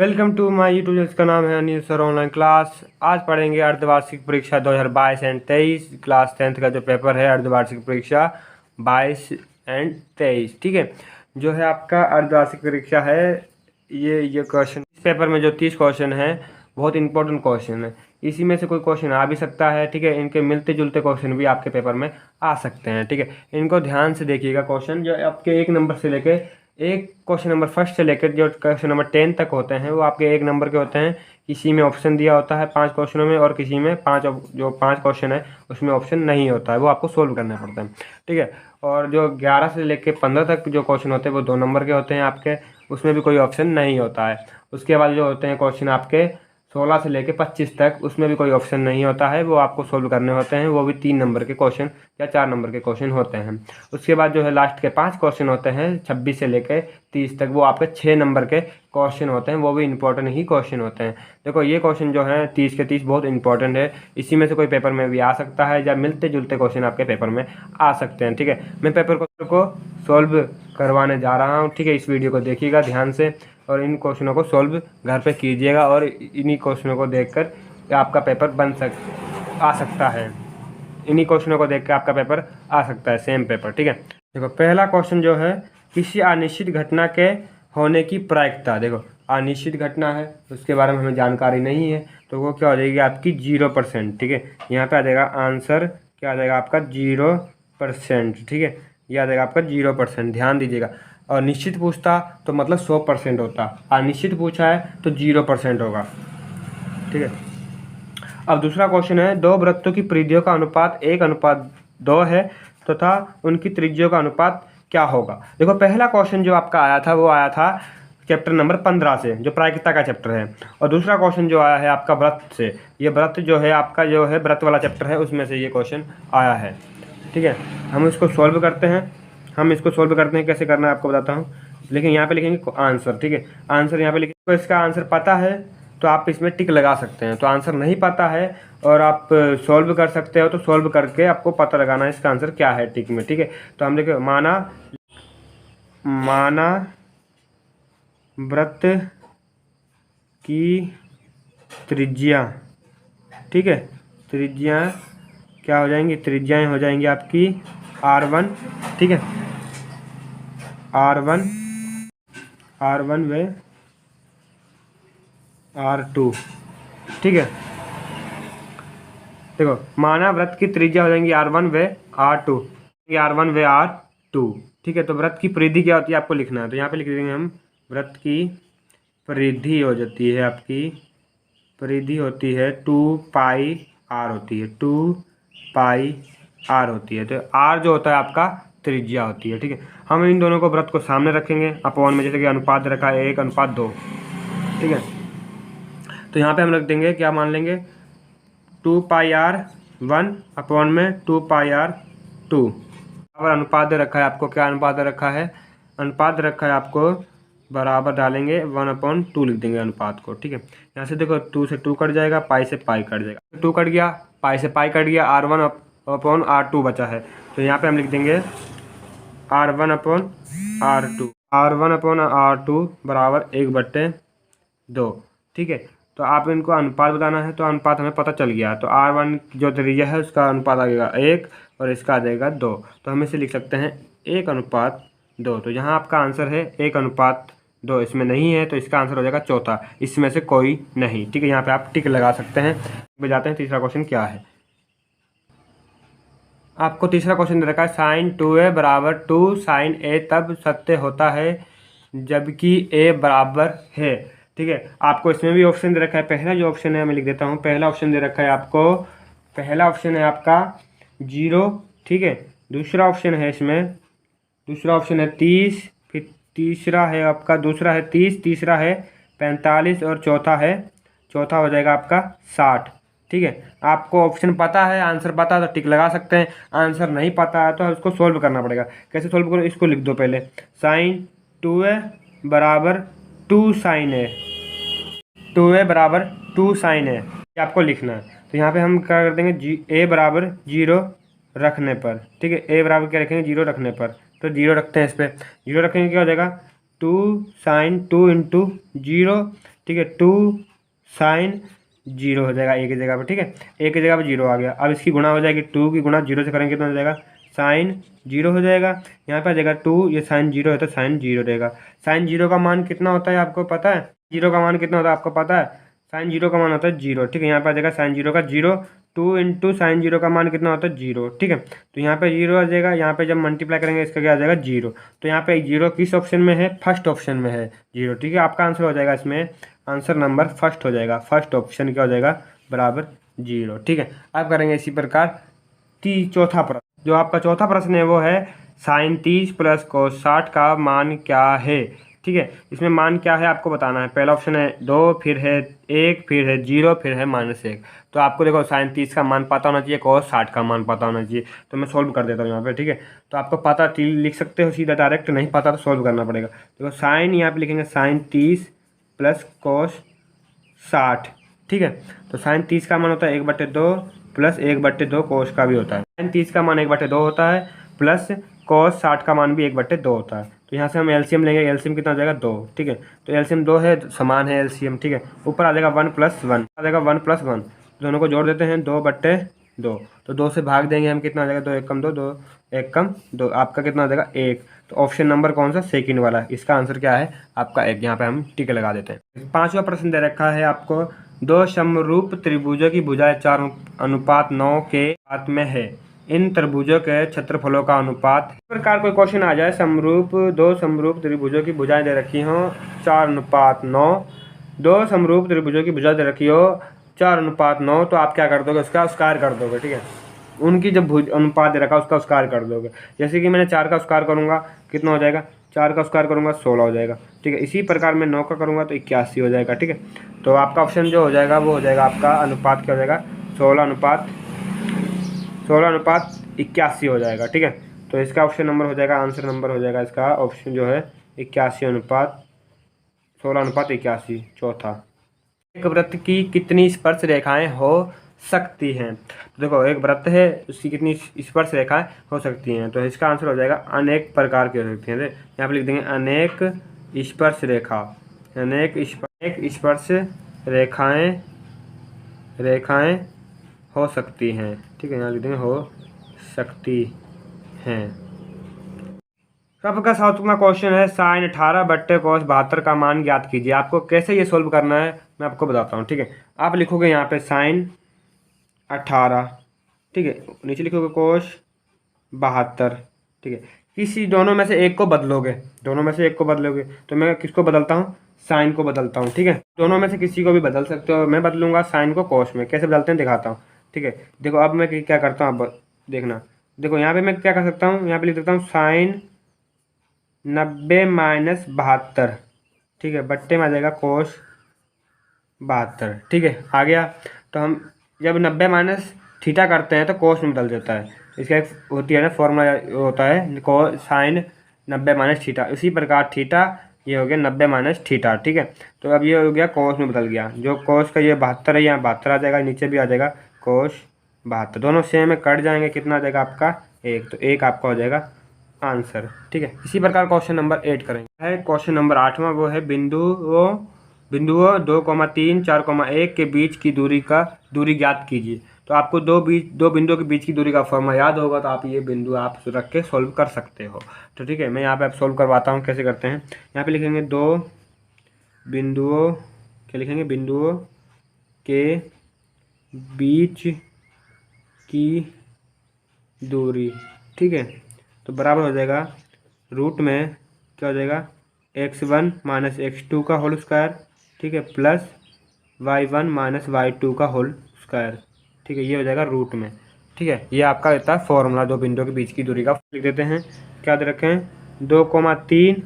Welcome to my YouTube, इसका नाम है अनिल सर ऑनलाइन क्लास। आज पढ़ेंगे अर्धवार्षिक परीक्षा 2022 एंड 23 क्लास 10th का जो पेपर है अर्धवार्षिक परीक्षा 22 एंड 23। ठीक है, जो है आपका अर्धवार्षिक परीक्षा है ये क्वेश्चन इस पेपर में जो 30 क्वेश्चन है बहुत इंपॉर्टेंट क्वेश्चन है। इसी में से कोई क्वेश्चन आ भी सकता है। ठीक है, इनके मिलते जुलते क्वेश्चन भी आपके पेपर में आ सकते हैं। ठीक है, इनको ध्यान से देखिएगा। क्वेश्चन जो आपके 1 नंबर से लेके क्वेश्चन नंबर फर्स्ट से लेकर जो क्वेश्चन नंबर 10 तक होते हैं वो आपके 1 नंबर के होते हैं। किसी में ऑप्शन दिया होता है 5 क्वेश्चनों में, और किसी में 5 क्वेश्चन है उसमें ऑप्शन नहीं होता है, वो आपको सोल्व करना पड़ता है। ठीक है, और जो 11 से लेकर 15 तक जो क्वेश्चन होते हैं वो 2 नंबर के होते हैं आपके, उसमें भी कोई ऑप्शन नहीं होता है। उसके बाद जो होते हैं क्वेश्चन आपके 16 से लेकर 25 तक, उसमें भी कोई ऑप्शन नहीं होता है, वो आपको सोल्व करने होते हैं। वो भी 3 नंबर के क्वेश्चन या 4 नंबर के क्वेश्चन होते हैं। उसके बाद जो है लास्ट के 5 क्वेश्चन होते हैं 26 से लेकर 30 तक, वो आपके 6 नंबर के क्वेश्चन होते हैं, वो भी इंपॉर्टेंट ही क्वेश्चन होते हैं। देखो ये क्वेश्चन जो है 30 के 30 बहुत इंपॉर्टेंट है। इसी में से कोई पेपर में भी आ सकता है या मिलते जुलते क्वेश्चन आपके पेपर में आ सकते हैं। ठीक है, मैं पेपर को सॉल्व करवाने जा रहा हूँ। ठीक है, इस वीडियो को देखिएगा ध्यान से और इन क्वेश्चनों को सॉल्व घर पे कीजिएगा, और इन्हीं क्वेश्चनों को देखकर आपका पेपर आ सकता है। इन्हीं क्वेश्चनों को देख के आपका पेपर आ सकता है, सेम पेपर। ठीक है, देखो पहला क्वेश्चन जो है, किसी अनिश्चित घटना के होने की प्रायिकता। देखो अनिश्चित घटना है, उसके बारे में हमें जानकारी नहीं है, तो वो क्या हो जाएगी आपकी 0%। ठीक है, यहाँ पे आ जाएगा आंसर, क्या आ जाएगा आपका 0%। ठीक है, ये आ जाएगा आपका 0%। ध्यान दीजिएगा, और निश्चित पूछता तो मतलब 100% होता, अनिश्चित पूछा है तो 0% होगा। ठीक है, अब दूसरा क्वेश्चन है, 2 वृत्तों की परिधियों का अनुपात 1:2 है तथा उनकी त्रिज्यों का अनुपात क्या होगा। देखो पहला क्वेश्चन जो आपका आया था वो आया था चैप्टर नंबर 15 से, जो प्रायिकता का चैप्टर है, और दूसरा क्वेश्चन जो आया है आपका वृत्त से। ये वृत्त जो है आपका जो है वृत्त वाला चैप्टर है, उसमें से ये क्वेश्चन आया है। ठीक है, हम इसको सॉल्व करते हैं। कैसे करना है आपको बताता हूँ, लेकिन यहाँ पे लिखेंगे आंसर। ठीक है, आंसर यहाँ पे लिखेंगे। तो इसका आंसर पता है तो आप इसमें टिक लगा सकते हैं, तो आंसर नहीं पता है और आप सॉल्व कर सकते हो, तो सॉल्व करके आपको पता लगाना है इसका आंसर क्या है टिक में। ठीक है, तो हम लिखे माना वृत्त की त्रिज्या। ठीक है, त्रिज्या क्या हो जाएंगी, त्रिज्याएं हो जाएंगी आपकी R1। ठीक है, R1 व R2। ठीक है, देखो माना वृत्त की त्रिज्या हो जाएंगी R1 व R2, R1 व R2। ठीक है, तो वृत्त की परिधि क्या होती है आपको लिखना है, तो यहाँ पे लिख देंगे हम, वृत्त की परिधि हो जाती है आपकी, परिधि होती है 2πr होती है, 2πr होती है। तो R जो होता है आपका त्रिज्या होती है। ठीक है, हम इन दोनों को वृत्त को सामने रखेंगे अपॉन में, जैसे कि अनुपात रखा है 1:2। ठीक है, तो यहाँ पे हम रख देंगे, क्या मान लेंगे, 2πr1 अपॉन में 2πr2। और अनुपात दे रखा है आपको, क्या अनुपात दे रखा है, अनुपात दे रखा है आपको बराबर डालेंगे 1/2 लिख देंगे अनुपात को। ठीक है, यहाँ से देखो 2 से 2 कट जाएगा, पाई से पाई कट जाएगा, 2 कट गया, पाई से पाई कट गया, R1 अपॉन R2 बचा है। तो यहाँ पे हम लिख देंगे R1 अपॉन R2 बराबर 1/2। ठीक है, तो आप इनको अनुपात बताना है, तो अनुपात हमें पता चल गया। तो R1 जो त्रिज्या है उसका अनुपात आ जाएगा 1 और इसका आ जाएगा 2, तो हम इसे लिख सकते हैं 1:2। तो यहाँ आपका आंसर है 1:2, इसमें नहीं है तो इसका आंसर हो जाएगा चौथा, इसमें से कोई नहीं। ठीक है, यहाँ पे आप टिक लगा सकते हैं। में जाते हैं, तीसरा क्वेश्चन क्या है, आपको तीसरा क्वेश्चन दे रखा है, sin 2a बराबर 2 sin a तब सत्य होता है जबकि a बराबर है। ठीक है, आपको इसमें भी ऑप्शन दे रखा है। पहला जो ऑप्शन है मैं लिख देता हूँ, पहला ऑप्शन दे रखा है आपको, पहला ऑप्शन है आपका 0। ठीक है, दूसरा ऑप्शन है इसमें, दूसरा ऑप्शन है 30, फिर तीसरा है आपका, दूसरा है 30, तीसरा है 45 और चौथा हो जाएगा आपका 60। ठीक है, आपको ऑप्शन पता है, आंसर पता है तो टिक लगा सकते हैं, आंसर नहीं पता है तो उसको सोल्व करना पड़ेगा। कैसे सोल्व करो, इसको लिख दो पहले, sin 2a बराबर 2 sin a, 2a बराबर 2 sin a, ये आपको लिखना है। तो यहाँ पे हम क्या कर देंगे, a बराबर 0 रखने पर। ठीक है, a बराबर क्या रखेंगे, 0 रखने पर, तो 0 रखते हैं, इस पर 0 रखेंगे, क्या हो जाएगा 2 sin 2 × 0। ठीक है। 2 साइन 0 हो जाएगा ए की जगह पर, ठीक है। ए की जगह पर 0 आ गया। अब इसकी गुणा हो जाएगी, 2 की गुणा 0 से करेंगे कितना हो जाएगा, साइन 0 हो जाएगा। यहाँ पर आ जाएगा 2, ये साइन 0 है तो साइन 0 रहेगा। साइन 0 का मान कितना होता है आपको पता है, 0 का मान कितना होता है आपको पता है, साइन 0 का मान होता है 0, ठीक है। यहाँ पर आ जाएगा साइन 0 का 0, 2 इंटू साइन 0 का मान कितना होता है 0, ठीक है। तो यहाँ पे 0 आ जाएगा, यहाँ पे जब मल्टीप्लाई करेंगे इसका क्या आ जाएगा 0। तो यहाँ पे 0 किस ऑप्शन में है, फर्स्ट ऑप्शन में है 0, ठीक है। आपका आंसर हो जाएगा इसमें, आंसर नंबर फर्स्ट हो जाएगा, फर्स्ट ऑप्शन क्या हो जाएगा बराबर 0, ठीक है। अब करेंगे इसी प्रकार चौथा प्रश्न। जो आपका चौथा प्रश्न है वो है साइन 30 प्लस कोस 60 का मान क्या है, ठीक है। इसमें मान क्या है आपको बताना है। पहला ऑप्शन है 2, फिर है 1, फिर है 0, फिर है -1। तो आपको देखो साइन 30 का मान पता होना चाहिए, कोस 60 का मान पता होना चाहिए। तो मैं सोल्व कर देता हूँ यहाँ पे, ठीक है। तो आपको पता लिख सकते हो सीधा डायरेक्ट, नहीं पता तो सोल्व करना पड़ेगा। देखो साइन यहाँ पे लिखेंगे साइन 30 प्लस कोस 60, ठीक है। तो साइन 30 का मान होता है 1/2 प्लस 1/2 कोस का भी होता है। साइन 30 का मान 1/2 होता है प्लस कोस 60 का मान भी 1/2 होता है। तो यहाँ से हम एलसीएम लेंगे, एलसीएम कितना हो जाएगा 2, ठीक है। तो एलसीएम 2 है, समान है एलसीएम, ठीक है। ऊपर आ जाएगा 1 + 1 आ जाएगा 1 + 1, दोनों को जोड़ देते हैं 2/2। तो 2 से भाग देंगे हम, कितना हो जाएगा 2 1 कम 2, 2 1 कम 2, आपका कितना हो जाएगा 1। तो ऑप्शन नंबर कौन सा, सेकंड वाला, इसका आंसर क्या है आपका 1। यहाँ पे हम टिक लगा देते हैं। पांचवा प्रश्न दे रखा है आपको, दो समरूप त्रिभुजों की भुजाएं 4:9 के अनुपात में है, इन त्रिभुजों के क्षेत्रफलों का अनुपात। इस प्रकार कोई क्वेश्चन आ जाए, दो समरूप त्रिभुजों की भुजाएं दे रखी हो 4:9, दो समरूप त्रिभुजों की भुजा दे रखी हो 4:9, तो आप क्या कर दोगे, उसका स्क्वायर कर दोगे, ठीक है। उनकी जब भुज अनुपात दे रखा उसका स्क्वायर कर दोगे। जैसे कि मैंने 4 का स्क्वायर करूंगा कितना हो जाएगा, 4 का स्क्वायर करूंगा 16 हो जाएगा, ठीक है। इसी प्रकार मैं 9 का करूंगा तो 81 हो जाएगा, ठीक है। तो आपका ऑप्शन जो हो जाएगा वो हो जाएगा आपका अनुपात क्या हो जाएगा, 16:81 हो जाएगा, ठीक है। तो इसका ऑप्शन नंबर हो जाएगा, आंसर नंबर हो जाएगा इसका ऑप्शन जो है 16:81 चौथा। एक वृत्त की कितनी स्पर्श रेखाएं हो सकती हैं। तो देखो एक वृत्त है, उसकी कितनी स्पर्श रेखाएं हो सकती हैं। तो इसका आंसर हो जाएगा अनेक प्रकार की हो सकती हैं। यहाँ पे लिख देंगे अनेक स्पर्श रेखा, अनेक स्पर्श रेखाएं हो सकती हैं, ठीक है। यहाँ लिख देंगे हो सकती हैं। आपका सातवां क्वेश्चन है साइन 18/cos 72 का मान ज्ञात कीजिए। आपको कैसे ये सोल्व करना है मैं आपको बताता हूँ, ठीक है। आप लिखोगे यहाँ पे साइन 18, ठीक है, नीचे लिखोगे cos 72, ठीक है। किसी दोनों में से एक को बदलोगे, तो मैं किसको बदलता हूँ, साइन को बदलता हूँ, ठीक है। दोनों में से किसी को भी बदल सकते हो, मैं बदलूंगा साइन को cos में। कैसे बदलते हैं दिखाता हूँ, ठीक है। देखो अब मैं क्या करता हूँ, अब देखना। देखो यहाँ पे मैं क्या कर सकता हूँ, यहाँ पे लिख सकता हूँ साइन 90 - 72, ठीक है, बट्टे में आ जाएगा cos 72, ठीक है। आ गया। तो हम जब 90 - थीटा करते हैं तो cos में बदल देता है, इसका एक होती है ना फॉर्मूला होता है साइन 90 - थीटा। इसी प्रकार थीटा ये हो गया 90 - थीटा, ठीक है। तो अब ये हो गया cos में बदल गया, जो cos का ये 72 है, यहाँ 72 आ जाएगा, नीचे भी आ जाएगा cos 72, दोनों सेम है, कट जाएंगे, कितना आ जाएगा आपका 1। तो 1 आपका हो जाएगा आंसर, ठीक है। इसी प्रकार क्वेश्चन नंबर 8 करेंगे। है क्वेश्चन नंबर 8वां, वो है बिंदुओं 2,3, 4,1 के बीच की दूरी ज्ञात कीजिए। तो आपको दो बिंदुओं के बीच की दूरी का फॉर्मूला याद होगा, तो आप ये बिंदु आप रख के सोल्व कर सकते हो। तो ठीक है, मैं यहाँ पे आप सोल्व करवाता हूँ कैसे करते हैं। यहाँ पे लिखेंगे दो बिंदुओं, क्या लिखेंगे, बिंदुओं के बीच की दूरी, ठीक है। तो बराबर हो जाएगा रूट में क्या हो जाएगा x1 - x2 का होल स्क्वायर, ठीक है, प्लस y1 - y2 का होल स्क्वायर, ठीक है। ये हो जाएगा रूट में, ठीक है। ये आपका रहता है फॉर्मूला दो बिंदुओं के बीच की दूरी का। लिख देते हैं, क्या दे रखे हैं, 2,3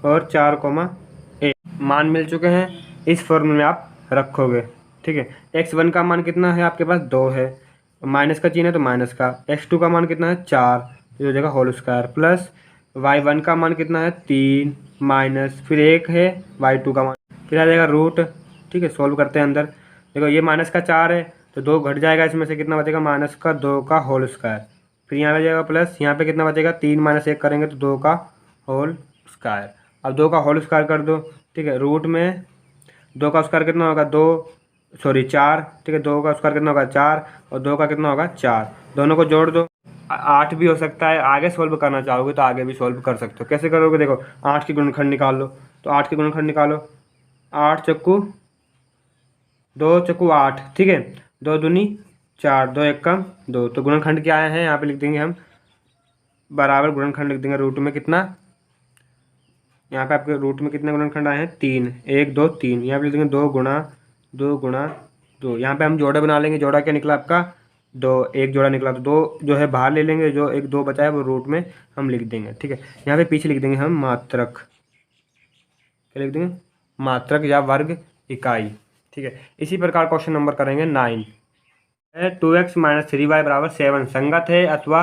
और 4,1 मान मिल चुके हैं। इस फॉर्मूले में आप रखोगे, ठीक है। x1 का मान कितना है आपके पास 2 है, माइनस का चिन्ह है तो माइनस का। x2 का मान कितना है 4, ये हो जाएगा होल स्क्वायर, प्लस y1 का मान कितना है 3 माइनस फिर 1 है y2 का मान, फिर आ जाएगा रूट, ठीक है। सॉल्व करते हैं अंदर, देखो ये माइनस का 4 है तो 2 घट जाएगा, इसमें से कितना बचेगा -2 का होल स्क्वायर, फिर यहाँ पे जाएगा प्लस, यहाँ पे कितना बचेगा 3 - 1 करेंगे तो 2 का होल स्क्वायर। अब 2 का होल स्क्वायर कर दो, ठीक है। रूट में 2 का स्क्वायर कितना होगा 2, सॉरी 4, ठीक है। 2 का स्क्वायर कितना होगा 4 और 2 का कितना होगा 4, दोनों को जोड़ दो। 8 भी हो सकता है, आगे सोल्व करना चाहोगे तो आगे भी सोल्व कर सकते हो। कैसे करोगे देखो, 8 के गुणनखंड निकाल लो, तो 8 के गुणनखंड निकालो, 8 चक्कू 2 चक्कू 8, ठीक है। 2 दूनी 4, 2 एक कम 2, तो गुणनखंड क्या आए हैं यहाँ पे लिख देंगे हम, बराबर गुणनखंड लिख देंगे रूट में कितना, यहाँ पे आपके रूट में कितने गुणनखंड आए हैं 3, 1 2 3, यहाँ पे लिख देंगे 2 गुणा 2 गुणा 2। यहाँ पे हम जोड़ा बना लेंगे, जोड़ा क्या निकला आपका 2, एक जोड़ा निकला तो 2 जो है बाहर ले लेंगे, जो 1 2 बचा है वो रूट में हम लिख देंगे, ठीक है। यहाँ पे पीछे लिख देंगे हम मात्रक, क्या लिख देंगे मात्रक या वर्ग इकाई, ठीक है। इसी प्रकार क्वेश्चन नंबर करेंगे 9 है 2x - 3y बराबर 7 संगत है अथवा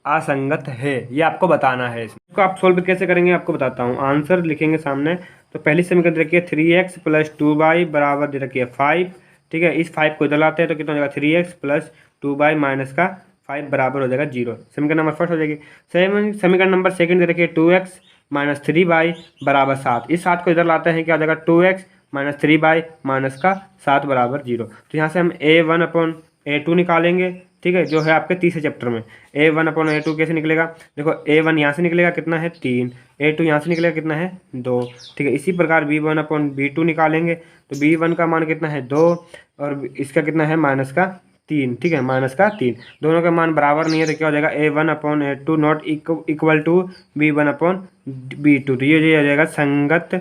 असंगत है, ये आपको बताना है। इसको आप सोल्व कैसे करेंगे आपको बताता हूँ। आंसर लिखेंगे सामने, तो पहली समीकरण रखिए 3x + 2y बराबर दे रखिए 5, ठीक है। इस 5 को इधर लाते हैं तो कितना हो जाएगा 3x + 2y - का 5 बराबर हो जाएगा 0। समीकरण नंबर फर्स्ट हो जाएगी। समीकरण नंबर सेकंड दे रखिए 2x - 3y बराबर 7, इस 7 को इधर लाते हैं, क्या हो जाएगा 2x - 3y - का 7 बराबर 0। तो यहाँ से हम a1/a2 निकालेंगे, ठीक है, जो है आपके तीसरे चैप्टर में। a1/a2 कैसे निकलेगा, देखो a1 यहाँ से निकलेगा कितना है 3, a2 यहाँ से निकलेगा कितना है 2, ठीक है। इसी प्रकार b1/b2 निकालेंगे, तो b1 का मान कितना है 2 और इसका कितना है -3, ठीक है, -3। दोनों का मान बराबर नहीं है तो क्या हो जाएगा a1/a2 not equal to b1/b2, तो ये हो जाएगा संगत,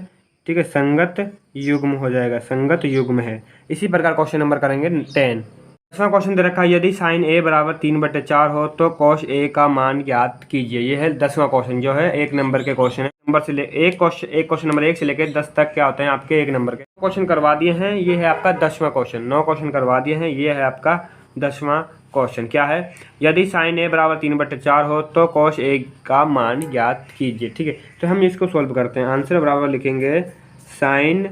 ठीक है, संगत युग्म हो जाएगा, संगत युग्म है। इसी प्रकार क्वेश्चन नंबर करेंगे 10। 10वां क्वेश्चन दे रखा है, यदि sin a बराबर 3/4 हो तो cos a का मान ज्ञात कीजिए। ये है 10वां क्वेश्चन, जो है 1 नंबर के क्वेश्चन है। नंबर से एक क्वेश्चन नंबर 1 से लेकर 10 तक क्या होते हैं आपके 1 नंबर के क्वेश्चन करवा दिए हैं। ये है आपका 10वां क्वेश्चन, 9 क्वेश्चन करवा दिए हैं, ये है आपका 10वां क्वेश्चन। क्या है, यदि sin a बराबर 3/4 हो तो cos a का मान ज्ञात कीजिए, ठीक है। तो हम इसको सोल्व करते हैं। आंसर बराबर लिखेंगे sin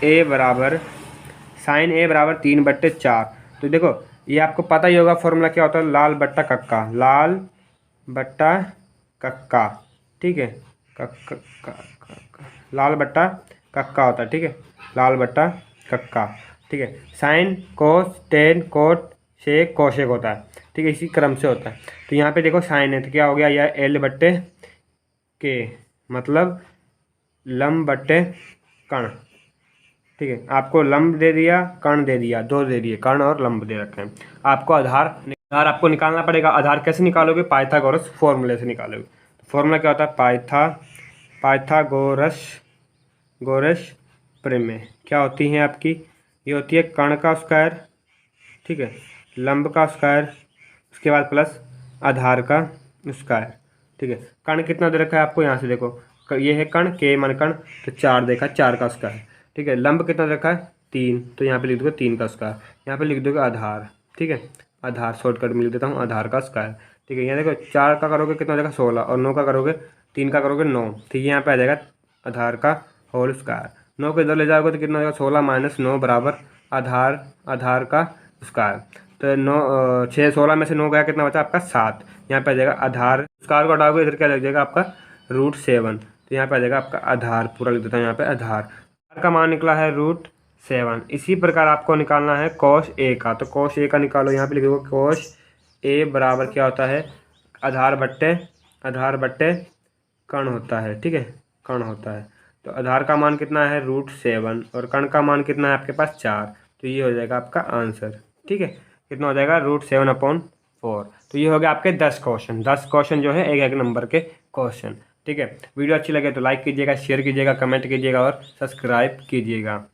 a बराबर 3/4। तो देखो ये आपको पता ही होगा फॉर्मूला क्या होता है, लाल बट्टा कक्का, लाल बट्टा कक्का, ठीक है, लाल बट्टा कक्का होता है, ठीक है, लाल बट्टा कक्का, ठीक है। साइन कोस टेन कोट से कोशेक होता है, ठीक है, इसी क्रम से होता है। तो यहाँ पे देखो साइन है तो क्या हो गया, यह L/K मतलब लंब बट्टे कर्ण, ठीक है। आपको लंब दे दिया, कर्ण दे दिया, दो दे दिए, कर्ण और लंब दे रखे हैं। आपको आधार आपको निकालना पड़ेगा। आधार कैसे निकालोगे, पाइथागोरस फॉर्मूले से निकालोगे। फॉर्मूला क्या होता है, पाइथागोरस प्रमेय क्या होती है आपकी, ये होती है कर्ण का स्क्वायर, ठीक है, लंब का स्क्वायर, उसके बाद प्लस आधार का स्क्वायर, ठीक है। कर्ण कितना दे रखा है आपको, यहाँ से देखो ये है कर्ण, के मन कर्ण, तो 4 देखा, 4 का स्क्वायर, ठीक है। लंब कितना रखा है 3, तो यहाँ पे लिख दोगे 3 का स्क्वायर, यहाँ पे लिख दोगे आधार, ठीक है, आधार शॉर्टकट में लिख देता हूँ आधार का स्क्वायर, ठीक है। यहाँ देखो 4 का करोगे कितना हो जाएगा 16 और 9 का करोगे 3 का करोगे 9, ठीक है। यहाँ पे आ जाएगा आधार का होल स्क्वायर। 9 को इधर ले जाओगे तो कितना हो जाएगा 16 - 9 बराबर आधार का स्क्वायर। तो 9 6 16 में से 9 गया, कितना बचा आपका 7। यहाँ पे आ जाएगा आधार स्क्वायर को हटाओगे इधर क्या लग जाएगा आपका √7, तो यहाँ पे आ जाएगा आपका आधार, पूरा लिख देता हूँ यहाँ पे आधार का मान निकला है √7। इसी प्रकार आपको निकालना है cos a का, तो cos a का निकालो, यहाँ पे लिख दो cos a बराबर क्या होता है आधार बट्टे कर्ण होता है, ठीक है, कर्ण होता है। तो आधार का मान कितना है √7 और कर्ण का मान कितना है आपके पास 4, तो ये हो जाएगा आपका आंसर, ठीक है। कितना हो जाएगा √7/4। तो ये हो गया आपके 10 क्वेश्चन जो है 1 नंबर के क्वेश्चन, ठीक है। वीडियो अच्छी लगे तो लाइक कीजिएगा, शेयर कीजिएगा, कमेंट कीजिएगा और सब्सक्राइब कीजिएगा।